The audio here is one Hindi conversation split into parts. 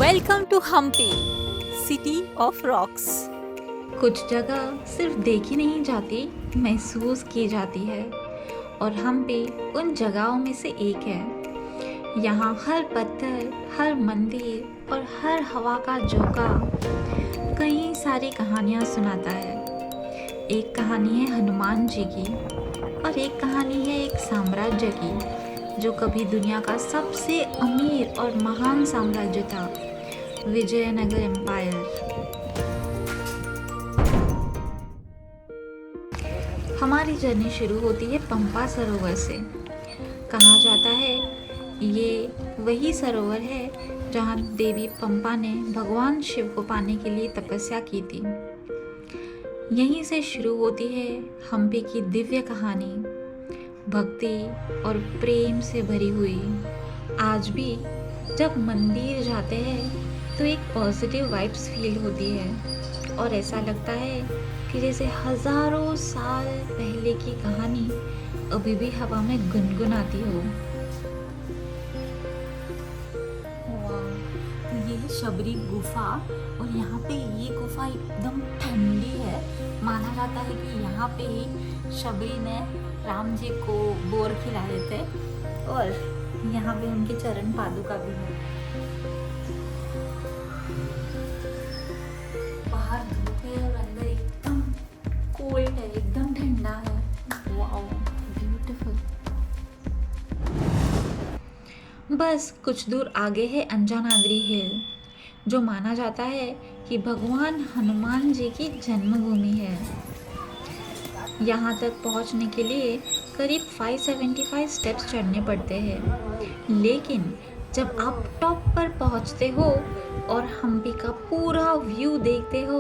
Welcome to Hampi, city of rocks. कुछ जगह सिर्फ देखी नहीं जाती, महसूस की जाती है। और हम्पी उन जगहों में से एक है। यहाँ हर पत्थर, हर मंदिर और हर हवा का झोंका कई सारी कहानियाँ सुनाता है। एक कहानी है हनुमान जी की और एक कहानी है एक साम्राज्य की, जो कभी दुनिया का सबसे अमीर और महान साम्राज्य था, विजयनगर एम्पायर। हमारी जर्नी शुरू होती है पंपा सरोवर से। कहा जाता है ये वही सरोवर है जहाँ देवी पंपा ने भगवान शिव को पाने के लिए तपस्या की थी। यहीं से शुरू होती है हम्पी की दिव्य कहानी, भक्ति और प्रेम से भरी हुई। आज भी जब मंदिर जाते हैं तो एक पॉजिटिव वाइब्स फील होती है और ऐसा लगता है कि जैसे हजारों साल पहले की कहानी अभी भी हवा में गुनगुनाती हो। तो ये है शबरी गुफा और यहाँ पे ये गुफा एकदम ठंडी है। माना जाता है कि यहाँ पे ही शबरी ने राम जी को बोर खिलाए थे और यहाँ पे उनके चरण पादुका भी है। बाहर धूप है और अंदर एकदम कोल्ड है, एकदम ठंडा है। Wow, beautiful. बस कुछ दूर आगे है अंजनाद्री हिल, जो माना जाता है कि भगवान हनुमान जी की जन्मभूमि है। यहाँ तक पहुँचने के लिए करीब 575 स्टेप्स चढ़ने पड़ते हैं, लेकिन जब आप टॉप पर पहुँचते हो और हम्पी का पूरा व्यू देखते हो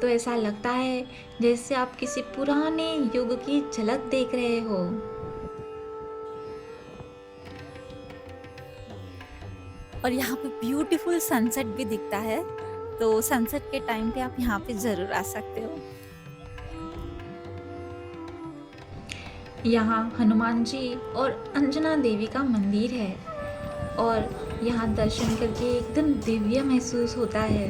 तो ऐसा लगता है जैसे आप किसी पुराने युग की झलक देख रहे हो। और यहाँ पे ब्यूटीफुल सनसेट भी दिखता है, तो सनसेट के टाइम पे आप यहाँ पे ज़रूर आ सकते हो। यहाँ हनुमान जी और अंजना देवी का मंदिर है और यहाँ दर्शन करके एकदम दिव्य महसूस होता है।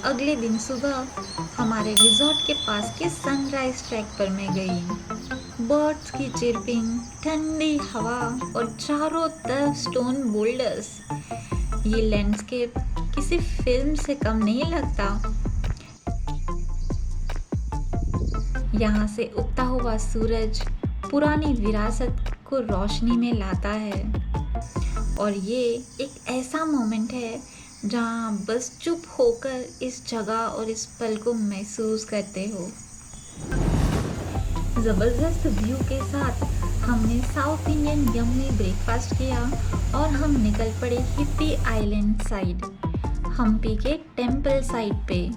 अगले दिन सुबह हमारे रिजॉर्ट के पास के सनराइज ट्रैक पर मैं गई। बर्ड्स की चिरपिंग, ठंडी हवा और चारों तरफ स्टोन बोल्डर्स, ये लैंडस्केप किसी फिल्म से कम नहीं लगता। यहाँ से उगता हुआ सूरज पुरानी विरासत को रोशनी में लाता है और ये एक ऐसा मोमेंट है जहाँ बस चुप होकर इस जगह और इस पल को महसूस करते हो। ज़बरदस्त व्यू के साथ हमने साउथ इंडियन यम्मी ब्रेकफास्ट किया और हम निकल पड़े हिप्पी आइलैंड साइड, हम्पी के टेम्पल साइड पे।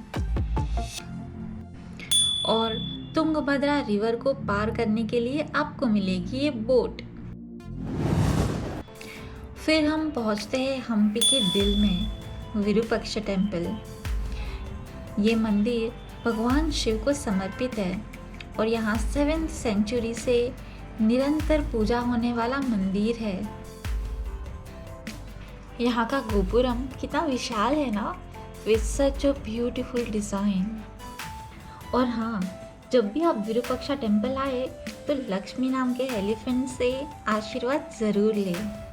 और तुंगभद्रा रिवर को पार करने के लिए आपको मिलेगी ये बोट। फिर हम पहुंचते हैं हम्पी के दिल में, विरूपाक्ष टेम्पल। ये मंदिर भगवान शिव को समर्पित है और यहाँ 7th सेंचुरी से निरंतर पूजा होने वाला मंदिर है। यहाँ का गोपुरम कितना विशाल है ना, with such a beautiful design. और हाँ, जब भी आप विरूपाक्ष टेम्पल आए तो लक्ष्मी नाम के एलिफेंट से आशीर्वाद ज़रूर लें।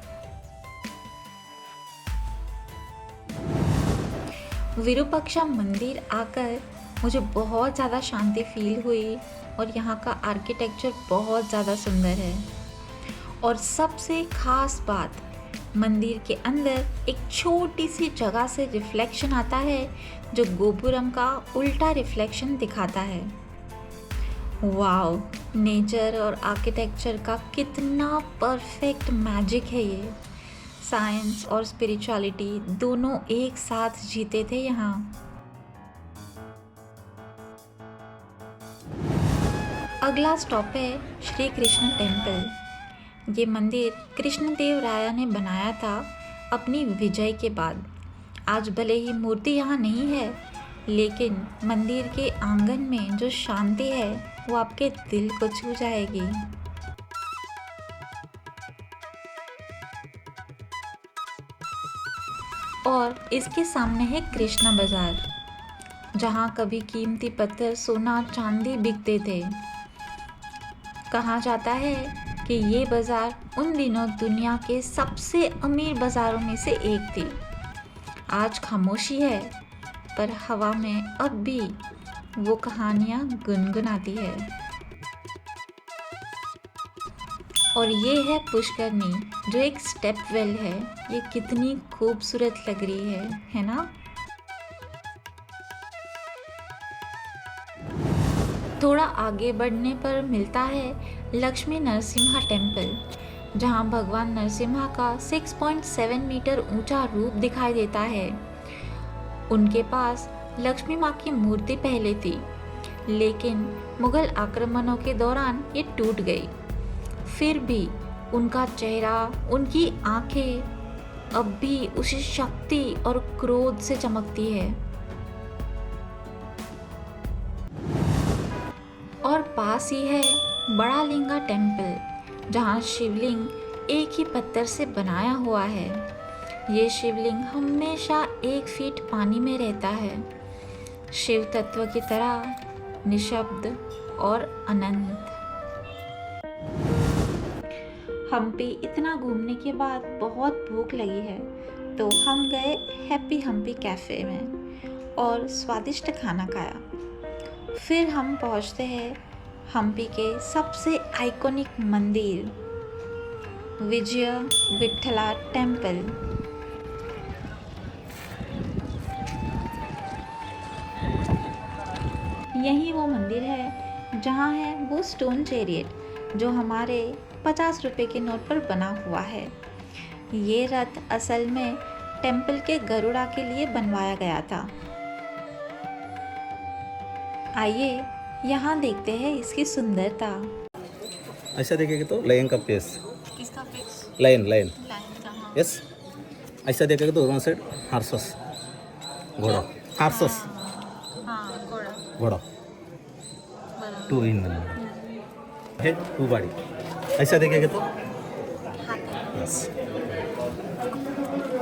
विरूपाक्ष मंदिर आकर मुझे बहुत ज़्यादा शांति फील हुई और यहाँ का आर्किटेक्चर बहुत ज़्यादा सुंदर है। और सबसे खास बात, मंदिर के अंदर एक छोटी सी जगह से रिफ्लेक्शन आता है जो गोपुरम का उल्टा रिफ्लेक्शन दिखाता है। वाओ, नेचर और आर्किटेक्चर का कितना परफेक्ट मैजिक है ये। साइंस और स्पिरिचुअलिटी दोनों एक साथ जीते थे यहाँ। अगला स्टॉप है श्री कृष्ण टेम्पल। ये मंदिर कृष्णदेव राय ने बनाया था अपनी विजय के बाद। आज भले ही मूर्ति यहाँ नहीं है, लेकिन मंदिर के आंगन में जो शांति है वो आपके दिल को छू जाएगी। और इसके सामने है कृष्णा बाजार, जहाँ कभी कीमती पत्थर, सोना, चांदी बिकते थे। कहा जाता है कि ये बाजार उन दिनों दुनिया के सबसे अमीर बाजारों में से एक थी। आज खामोशी है, पर हवा में अब भी वो कहानियाँ गुनगुनाती है। और ये है पुष्करनी, जो एक स्टेप वेल है। ये कितनी खूबसूरत लग रही है ना? थोड़ा आगे बढ़ने पर मिलता है लक्ष्मी नरसिम्हा टेम्पल, जहाँ भगवान नरसिम्हा का 6.7 मीटर ऊंचा रूप दिखाई देता है। उनके पास लक्ष्मी माँ की मूर्ति पहले थी, लेकिन मुगल आक्रमणों के दौरान ये टूट गई। फिर भी उनका चेहरा, उनकी आंखें अब भी उसी शक्ति और क्रोध से चमकती है। और पास ही है बड़ा लिंगा टेम्पल, जहाँ शिवलिंग एक ही पत्थर से बनाया हुआ है। ये शिवलिंग हमेशा 1 फीट पानी में रहता है, शिव तत्व की तरह निशब्द और अनंत। हम्पी इतना घूमने के बाद बहुत भूख लगी है, तो हम गए हैप्पी हम्पी कैफ़े में और स्वादिष्ट खाना खाया। फिर हम पहुंचते हैं हम्पी के सबसे आइकॉनिक मंदिर, विजय विठला टेम्पल। यही वो मंदिर है जहाँ है वो स्टोन चैरियट, जो हमारे 50 रुपए के नोट पर बना हुआ है। ये रथ असल में टेम्पल के गरुड़ा के लिए बनवाया गया था। आइए यहाँ देखते हैं इसकी सुंदरता। ऐसा देखेंगे तो लायन का फेस, किसका फिक्स लायन लाइन कहाँ? यस। ऐसा देखेंगे तो दोनों साइड हार्सस, घोड़ा, हार्सस, हाँ, घोड़ा, घोड़ा, बराबर। 2 इन हेड 2 बॉडी। ऐसा देखेंगे तो हाथी, यस।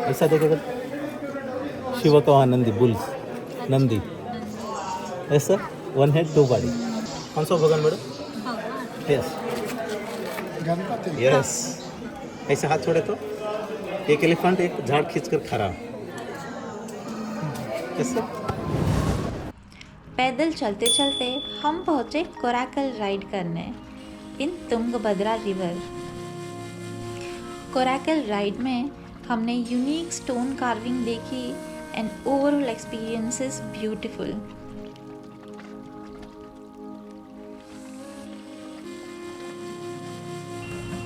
ऐसा देखेंगे तो शिव का नंदी, बुल्स, नंदी। ऐसा 1 हेड 2 बॉडी। कौन सा भगवान मैडम? भगवान, यस यस। ऐसे हाथ छोड़े तो एक एलिफेंट एक झाड़ खींचकर खड़ा। ऐसा पैदल चलते चलते हम पहुँचे कोराकल राइड करने इन तुंगभद्रा रिवर। कोराकल राइड में हमने यूनिक स्टोन कार्विंग देखी and overall experience is beautiful.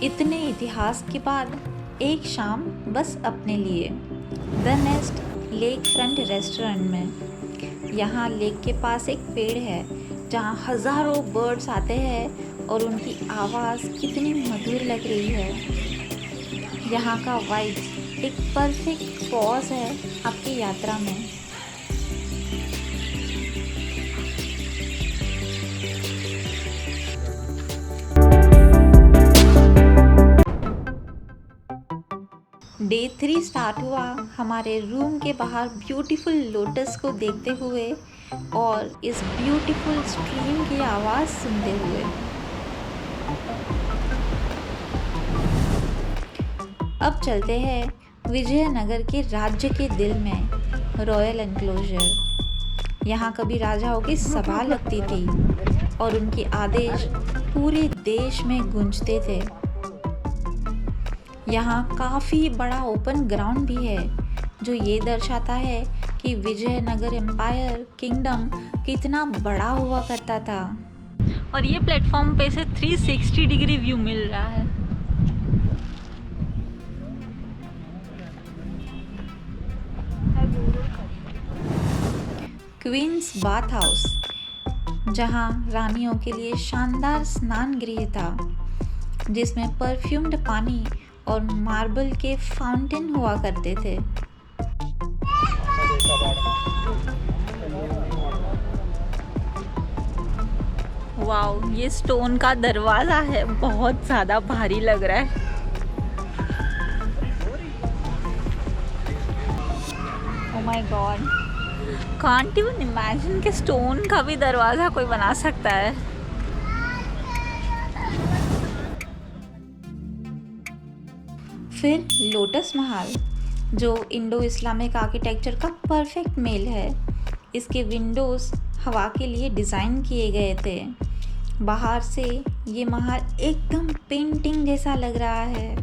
इतने इतिहास के बाद एक शाम बस अपने लिए the nest lake front restaurant में। यहाँ लेक के पास एक पेड़ है जहाँ हज़ारों बर्ड्स आते हैं और उनकी आवाज़ कितनी मधुर लग रही है। यहाँ का वाइब एक परफेक्ट पॉज है आपकी यात्रा में। डे 3 स्टार्ट हुआ हमारे रूम के बाहर ब्यूटीफुल लोटस को देखते हुए और इस ब्यूटीफुल स्ट्रीम की आवाज़ सुनते हुए। अब चलते हैं विजयनगर के राज्य के दिल में, रॉयल एनक्लोजर। यहाँ कभी राजाओं की सभा लगती थी और उनके आदेश पूरे देश में गूंजते थे। यहाँ काफ़ी बड़ा ओपन ग्राउंड भी है, जो ये दर्शाता है कि विजयनगर एम्पायर किंगडम कितना बड़ा हुआ करता था। और ये प्लेटफॉर्म पे से 360 डिग्री व्यू मिल रहा है। क्वींस बाथ हाउस, जहाँ रानियों के लिए शानदार स्नान गृह था, जिसमें परफ्यूम्ड पानी और मार्बल के फाउंटेन हुआ करते थे। वाओ, ये स्टोन का दरवाजा है, बहुत ज़्यादा भारी लग रहा है। Oh my God, can't even imagine कि स्टोन का भी दरवाजा कोई बना सकता है। फिर लोटस महल, जो इंडो इस्लामिक आर्किटेक्चर का परफेक्ट मेल है। इसके विंडोज़ हवा के लिए डिज़ाइन किए गए थे। बाहर से ये महल एकदम पेंटिंग जैसा लग रहा है।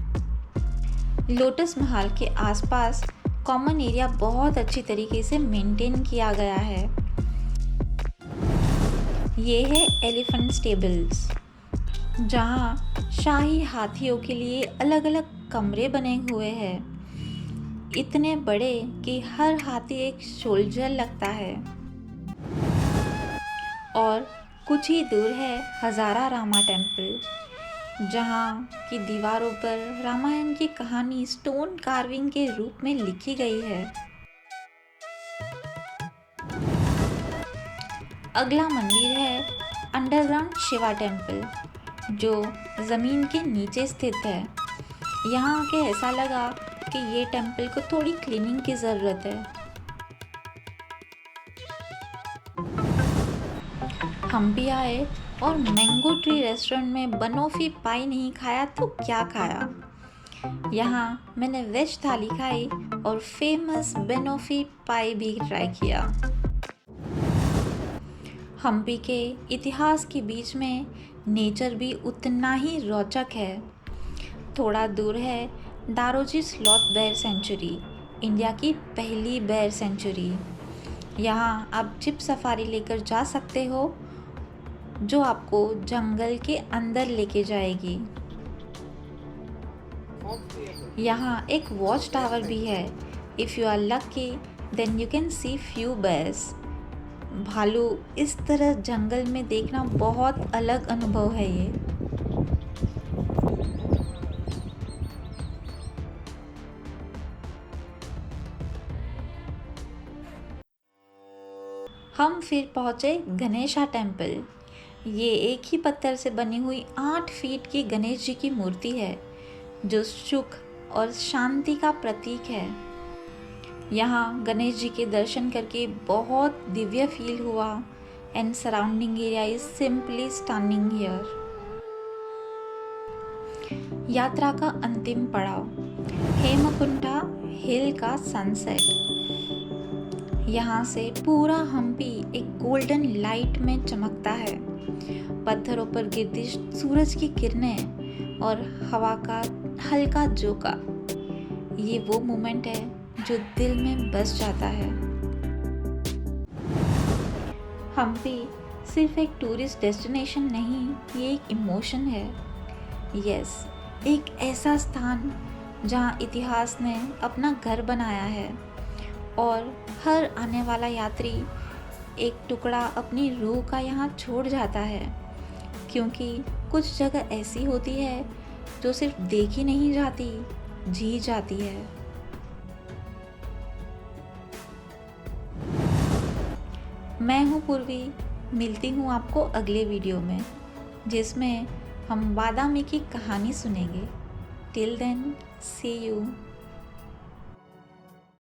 लोटस महल के आसपास कॉमन एरिया बहुत अच्छी तरीके से मेंटेन किया गया है। ये है एलिफेंट स्टेबल्स, जहाँ शाही हाथियों के लिए अलग अलग कमरे बने हुए हैं। इतने बड़े कि हर हाथी एक सोल्जर लगता है। और कुछ ही दूर है हजारा रामा टेम्पल, जहाँ की दीवारों पर रामायण की कहानी स्टोन कार्विंग के रूप में लिखी गई है। अगला मंदिर है अंडरग्राउंड शिवा टेम्पल, जो ज़मीन के नीचे स्थित है। यहाँ आके ऐसा लगा कि ये टेम्पल को थोड़ी क्लीनिंग की ज़रूरत है। हम भी आए और मैंगो ट्री रेस्टोरेंट में बनोफी पाई नहीं खाया तो क्या खाया। यहाँ मैंने वेज थाली खाई और फेमस बनोफी पाई भी ट्राई किया। हम्पी के इतिहास के बीच में नेचर भी उतना ही रोचक है। थोड़ा दूर है दारोजी स्लॉथ बेयर सेंचुरी, इंडिया की पहली बेयर सेंचुरी। यहाँ आप जिप सफारी लेकर जा सकते हो, जो आपको जंगल के अंदर लेके जाएगी। यहाँ एक वॉच टावर भी है। If you are lucky then you can see few bears. भालू इस तरह जंगल में देखना बहुत अलग अनुभव है ये। हम फिर पहुँचे गणेशा टेम्पल। ये एक ही पत्थर से बनी हुई 8 फीट की गणेश जी की मूर्ति है, जो सुख और शांति का प्रतीक है। यहाँ गणेश जी के दर्शन करके बहुत दिव्य फील हुआ and surrounding area is simply stunning here. यात्रा का अंतिम पड़ाव हेमकुंटा हिल का सनसेट। यहाँ से पूरा हम्पी एक गोल्डन लाइट में चमकता है। पत्थरों पर गिरती सूरज की किरणें और हवा का हल्का झोंका, ये वो मोमेंट है जो दिल में बस जाता है। हम्पी सिर्फ एक टूरिस्ट डेस्टिनेशन नहीं, ये एक इमोशन है। यस, एक ऐसा स्थान जहाँ इतिहास ने अपना घर बनाया है और हर आने वाला यात्री एक टुकड़ा अपनी रूह का यहाँ छोड़ जाता है, क्योंकि कुछ जगह ऐसी होती है जो सिर्फ देखी नहीं जाती, जी जाती है। मैं हूँ पूर्वी, मिलती हूँ आपको अगले वीडियो में, जिसमें हम बादामी की कहानी सुनेंगे। Till then, see you.